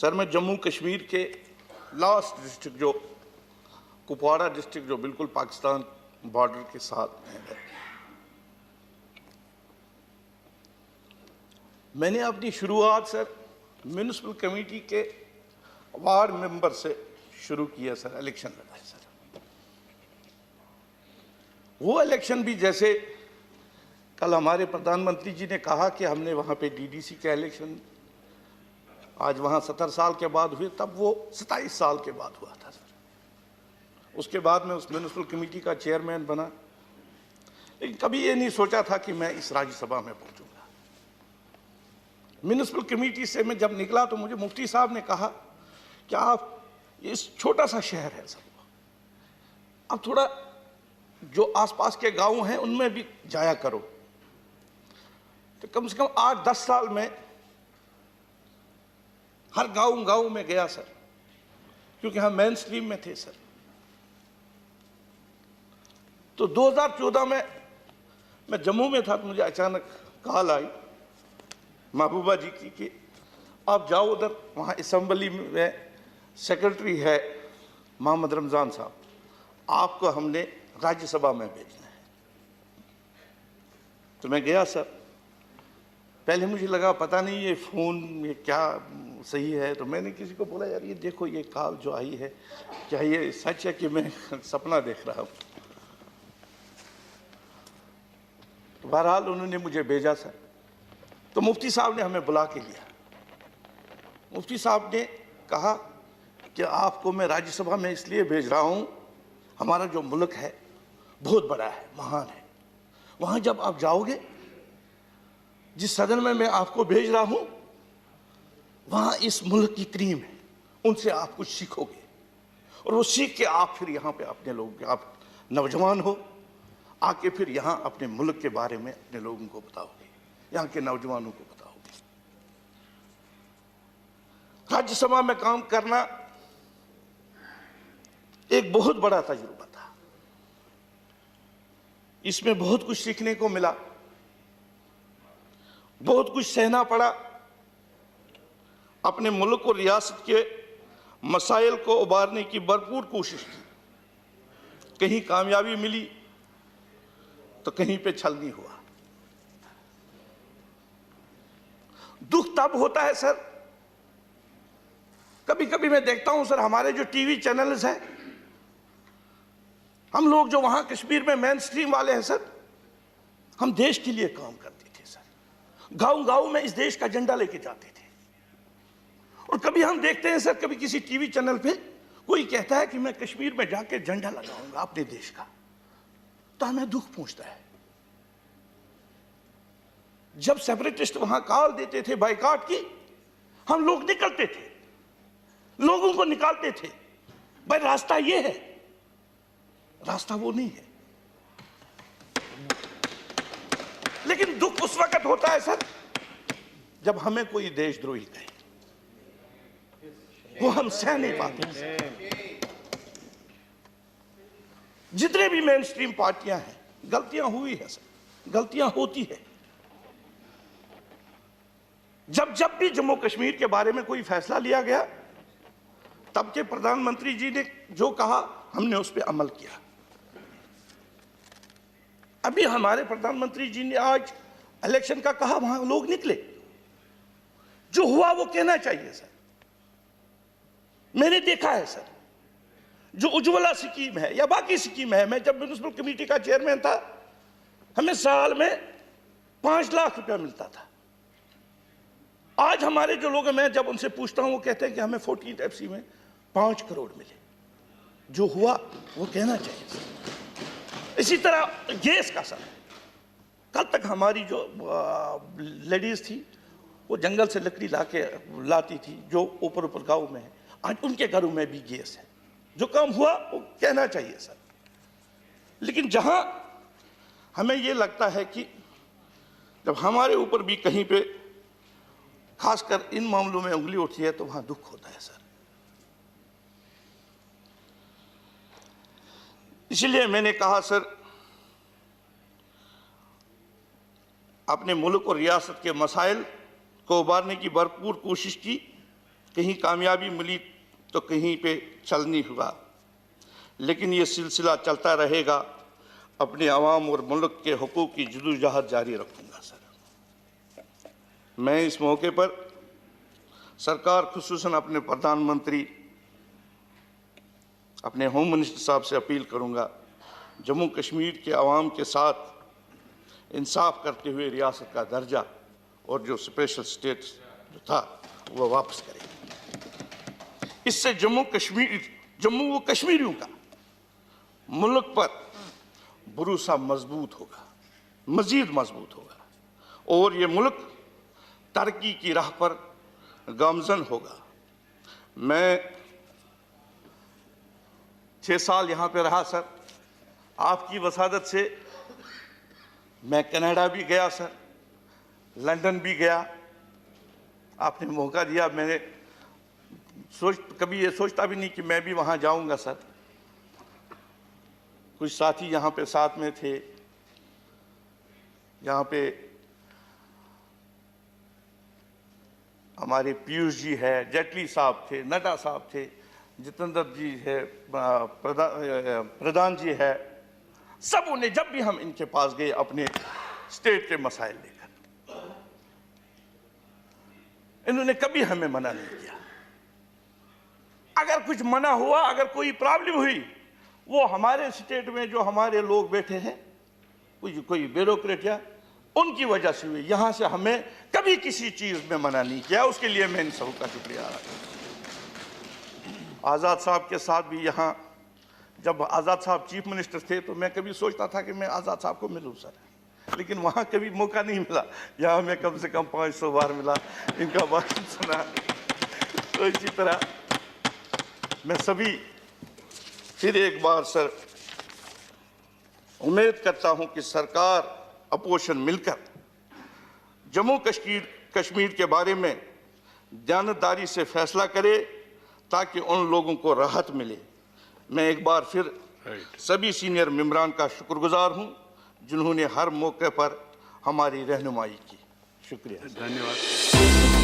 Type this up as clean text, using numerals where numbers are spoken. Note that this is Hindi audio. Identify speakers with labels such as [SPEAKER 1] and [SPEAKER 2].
[SPEAKER 1] सर, मैं जम्मू कश्मीर के लास्ट डिस्ट्रिक्ट जो कुपवाड़ा डिस्ट्रिक्ट जो बिल्कुल पाकिस्तान बॉर्डर के साथ है, मैंने अपनी शुरुआत सर म्यूनिसिपल कमेटी के वार्ड मेंबर से शुरू किया सर। इलेक्शन लड़ा है सर। वो इलेक्शन भी जैसे कल हमारे प्रधानमंत्री जी ने कहा कि हमने वहाँ पे डीडीसी का इलेक्शन आज वहाँ 70 साल के बाद हुए, तब वो 27 साल के बाद हुआ था सर। उसके बाद मैं उस म्यूनिसिपल कमेटी का चेयरमैन बना, लेकिन कभी ये नहीं सोचा था कि मैं इस राज्यसभा में पहुँचूंगा। म्यूनिसिपल कमेटी से मैं जब निकला तो मुझे मुफ्ती साहब ने कहा कि आप इस छोटा सा शहर है सर, अब थोड़ा जो आसपास के गांव हैं उनमें भी जाया करो। तो कम से कम 8-10 साल में हर गांव में गया सर, क्योंकि हम मेन स्ट्रीम में थे सर। तो 2014 में मैं जम्मू में था तो मुझे अचानक कॉल आई महबूबा जी की कि आप जाओ उधर, वहाँ असेंबली में सेक्रेटरी है मोहम्मद रमज़ान साहब, आपको हमने राज्यसभा में भेजना है। तो मैं गया सर। पहले मुझे लगा पता नहीं ये फ़ोन ये क्या सही है, तो मैंने किसी को बोला यार ये देखो ये कॉल जो आई है क्या ये सच है कि मैं सपना देख रहा हूँ। तो बहरहाल उन्होंने मुझे भेजा सर। तो मुफ्ती साहब ने हमें बुला के लिया। मुफ्ती साहब ने कहा कि आपको मैं राज्यसभा में इसलिए भेज रहा हूँ, हमारा जो मुल्क है बहुत बड़ा है, महान है। वहाँ जब आप जाओगे, जिस सदन में मैं आपको भेज रहा हूँ, वहाँ इस मुल्क की क्रीम है, उनसे आप कुछ सीखोगे और वो सीख के आप फिर यहाँ पे अपने लोग, आप नौजवान हो, आके फिर यहाँ अपने मुल्क के बारे में अपने लोगों को बताओगे, यहाँ के नौजवानों को बताओगे। राज्यसभा में काम करना एक बहुत बड़ा तजुर्बा था। इसमें बहुत कुछ सीखने को मिला, बहुत कुछ सहना पड़ा। अपने मुल्क और रियासत के मसाइल को उबारने की भरपूर कोशिश की। कहीं कामयाबी मिली तो कहीं पे छल नहीं हुआ। दुख तब होता है सर, कभी कभी मैं देखता हूं सर, हमारे जो टीवी चैनल्स हैं, हम लोग जो वहां कश्मीर में मेन स्ट्रीम वाले हैं सर, हम देश के लिए काम करते थे सर। गांव गांव में इस देश का झंडा लेके जाते थे। और कभी हम देखते हैं सर, कभी किसी टीवी चैनल पे कोई कहता है कि मैं कश्मीर में जाके झंडा लगाऊंगा अपने देश का, तो हमें दुख पहुंचता है। जब सेपरेटिस्ट वहां कॉल देते थे बाइकआउट की, हम लोग निकलते थे, लोगों को निकालते थे। भाई रास्ता ये है, रास्ता वो नहीं है। लेकिन दुख उस वक्त होता है सर जब हमें कोई देशद्रोही कहे, वो हम सह नहीं पाते। जितने भी मेन स्ट्रीम पार्टियां हैं, गलतियां हुई है सर, गलतियां होती है। जब भी जम्मू कश्मीर के बारे में कोई फैसला लिया गया, तब के प्रधानमंत्री जी ने जो कहा हमने उस पर अमल किया। अभी हमारे प्रधानमंत्री जी ने आज इलेक्शन का कहा, वहां लोग निकले, जो हुआ वो कहना चाहिए सर। मैंने देखा है सर, जो उज्ज्वला स्कीम है या बाकी स्कीम है, मैं जब म्यूनिसिपल कमेटी का चेयरमैन था, हमें साल में 5 लाख रुपया मिलता था। आज हमारे जो लोग हैं, मैं जब उनसे पूछता हूं, वो कहते हैं कि हमें 14th FC में 5 करोड़ मिले। जो हुआ वो कहना चाहिए सर। इसी तरह गैस का सर, कल तक हमारी जो लेडीज थी वो जंगल से लकड़ी लाती थी, जो ऊपर गांव में है, आज उनके घरों में भी गैस है। जो काम हुआ वो कहना चाहिए सर। लेकिन जहां हमें ये लगता है कि जब हमारे ऊपर भी कहीं पे खासकर इन मामलों में उंगली उठती है, तो वहां दुख होता है सर। इसलिए मैंने कहा सर, अपने मुल्क और रियासत के मसाइल को उबारने की भरपूर कोशिश की कहीं कामयाबी मिली तो कहीं पे छलनी हुआ, लेकिन ये सिलसिला चलता रहेगा। अपने आवाम और मुल्क के हुकूक की जदोजहद जारी रखूँगा सर। मैं इस मौके पर सरकार, खुसूसन अपने प्रधानमंत्री, अपने होम मिनिस्टर साहब से अपील करूँगा, जम्मू कश्मीर के आवाम के साथ इंसाफ करते हुए रियासत का दर्जा और जो स्पेशल स्टेटस जो था वो वापस करें। इससे जम्मू व कश्मीरियों का मुल्क पर भरोसा मजबूत होगा, मजीद मजबूत होगा, और ये मुल्क तरक्की की राह पर गामजन होगा। मैं 6 साल यहाँ पे रहा सर। आपकी वसादत से मैं कनाडा भी गया सर, लंदन भी गया। आपने मौका दिया, मैंने कभी ये सोचता भी नहीं कि मैं भी वहाँ जाऊँगा सर। कुछ साथी यहाँ पे साथ में थे, यहाँ पे हमारे पीयूष जी है, जेटली साहब थे, नड्डा साहब थे, जितेंद्र जी है, प्रधान जी है। सब उन्हें, जब भी हम इनके पास गए अपने स्टेट के मसाइल लेकर, इन्होंने कभी हमें मना नहीं किया। अगर कुछ मना हुआ, अगर कोई प्रॉब्लम हुई, वो हमारे स्टेट में जो हमारे लोग बैठे हैं, कोई ब्यूरोक्रेट या उनकी वजह से हुई। यहाँ से हमें कभी किसी चीज़ में मना नहीं किया। उसके लिए मैं इन सबका शुक्रिया अदा करता हूँ। आज़ाद साहब के साथ भी यहाँ, जब आज़ाद साहब चीफ मिनिस्टर थे तो मैं कभी सोचता था कि मैं आज़ाद साहब को मिलूँ सर, लेकिन वहाँ कभी मौका नहीं मिला। यहाँ मैं कम से कम 500 बार मिला, इनका भाषण सुना। तो इसी तरह मैं सभी फिर एक बार सर उम्मीद करता हूँ कि सरकार अपोजिशन मिलकर जम्मू कश्मीर के बारे में जानदारी से फैसला करे, ताकि उन लोगों को राहत मिले। मैं एक बार फिर सभी सीनियर मेंबरान का शुक्रगुजार हूं, जिन्होंने हर मौके पर हमारी रहनुमाई की। शुक्रिया,
[SPEAKER 2] धन्यवाद।